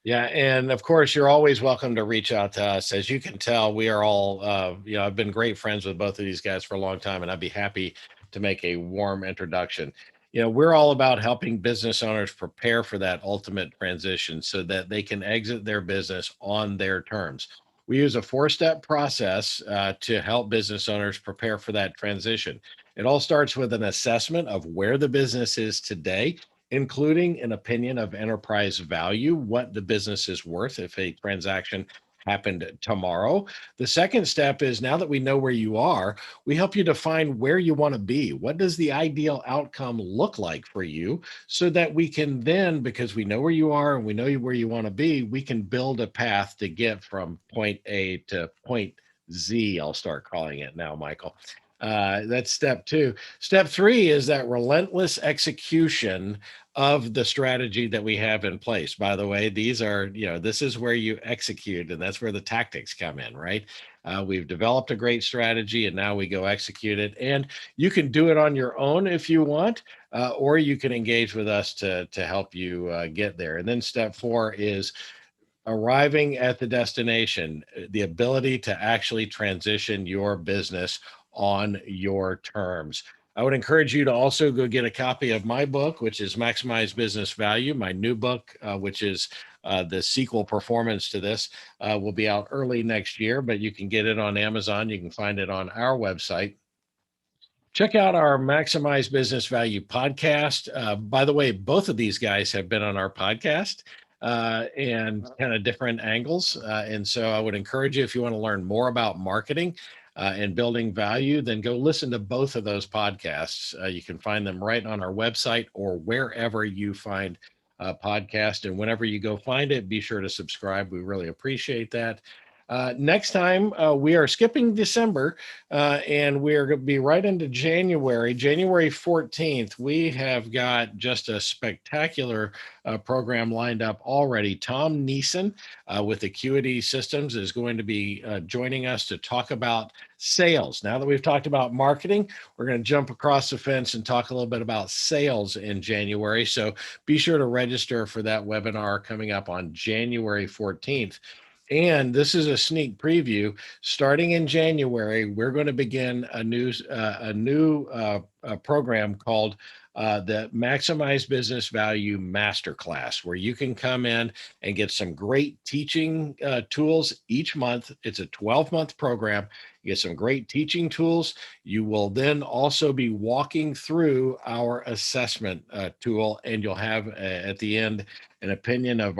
Yeah, and of course, you're always welcome to reach out to us. As you can tell, we are all, I've been great friends with both of these guys for a long time, and I'd be happy to make a warm introduction. We're all about helping business owners prepare for that ultimate transition so that they can exit their business on their terms. We use a 4-step process to help business owners prepare for that transition. It all starts with an assessment of where the business is today, including an opinion of enterprise value, what the business is worth if a transaction happened tomorrow. The second step is, now that we know where you are, we help you define where you want to be. What does the ideal outcome look like for you, so that we can then, because we know where you are and we know where you want to be, we can build a path to get from point A to point Z. I'll start calling it now, Michael. That's step 2. Step 3 is that relentless execution of the strategy that we have in place. By the way, these are, this is where you execute, and that's where the tactics come in, right? We've developed a great strategy, and now we go execute it. And you can do it on your own if you want, or you can engage with us to help you get there. And then step 4 is arriving at the destination, the ability to actually transition your business on your terms. I would encourage you to also go get a copy of my book, which is Maximize Business Value. My new book, which is the sequel performance to this, will be out early next year, but you can get it on Amazon. You can find it on our website. Check out our Maximize Business Value podcast. By the way, both of these guys have been on our podcast and kind of different angles. And so I would encourage you, if you want to learn more about marketing, and building value, then go listen to both of those podcasts. You can find them right on our website or wherever you find a podcast. And whenever you go find it, be sure to subscribe. We really appreciate that. Next time, we are skipping December, and we're going to be right into January 14th. We have got just a spectacular program lined up already. Tom Neeson with Acuity Systems is going to be joining us to talk about sales. Now that we've talked about marketing, we're going to jump across the fence and talk a little bit about sales in January. So be sure to register for that webinar coming up on January 14th. And this is a sneak preview. Starting in January, we're going to begin a new program called the Maximize Business Value Masterclass, where you can come in and get some great teaching tools each month. It's a 12-month program. You get some great teaching tools. You will then also be walking through our assessment tool, and you'll have at the end an opinion of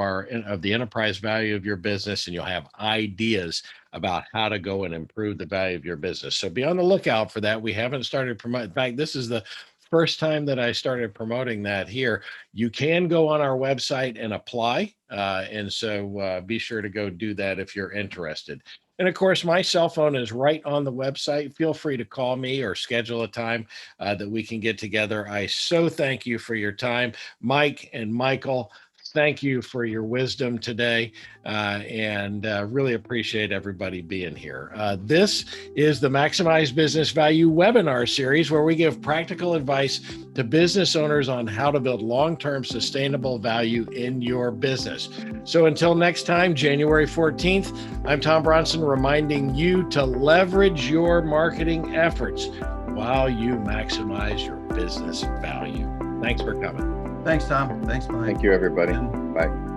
the enterprise value of your business, and you'll have ideas about how to go and improve the value of your business. So be on the lookout for that. We haven't started promoting. In fact, this is the first time that I started promoting that here. You can go on our website and apply. And so be sure to go do that if you're interested. And of course, my cell phone is right on the website. Feel free to call me or schedule a time that we can get together. I so thank you for your time. Mike and Michael, thank you for your wisdom today, and really appreciate everybody being here. This is the Maximize Business Value webinar series, where we give practical advice to business owners on how to build long-term sustainable value in your business. So until next time, January 14th, I'm Tom Bronson, reminding you to leverage your marketing efforts while you maximize your business value. Thanks for coming. Thanks, Tom. Thanks, Mike. Thank you, everybody. Bye.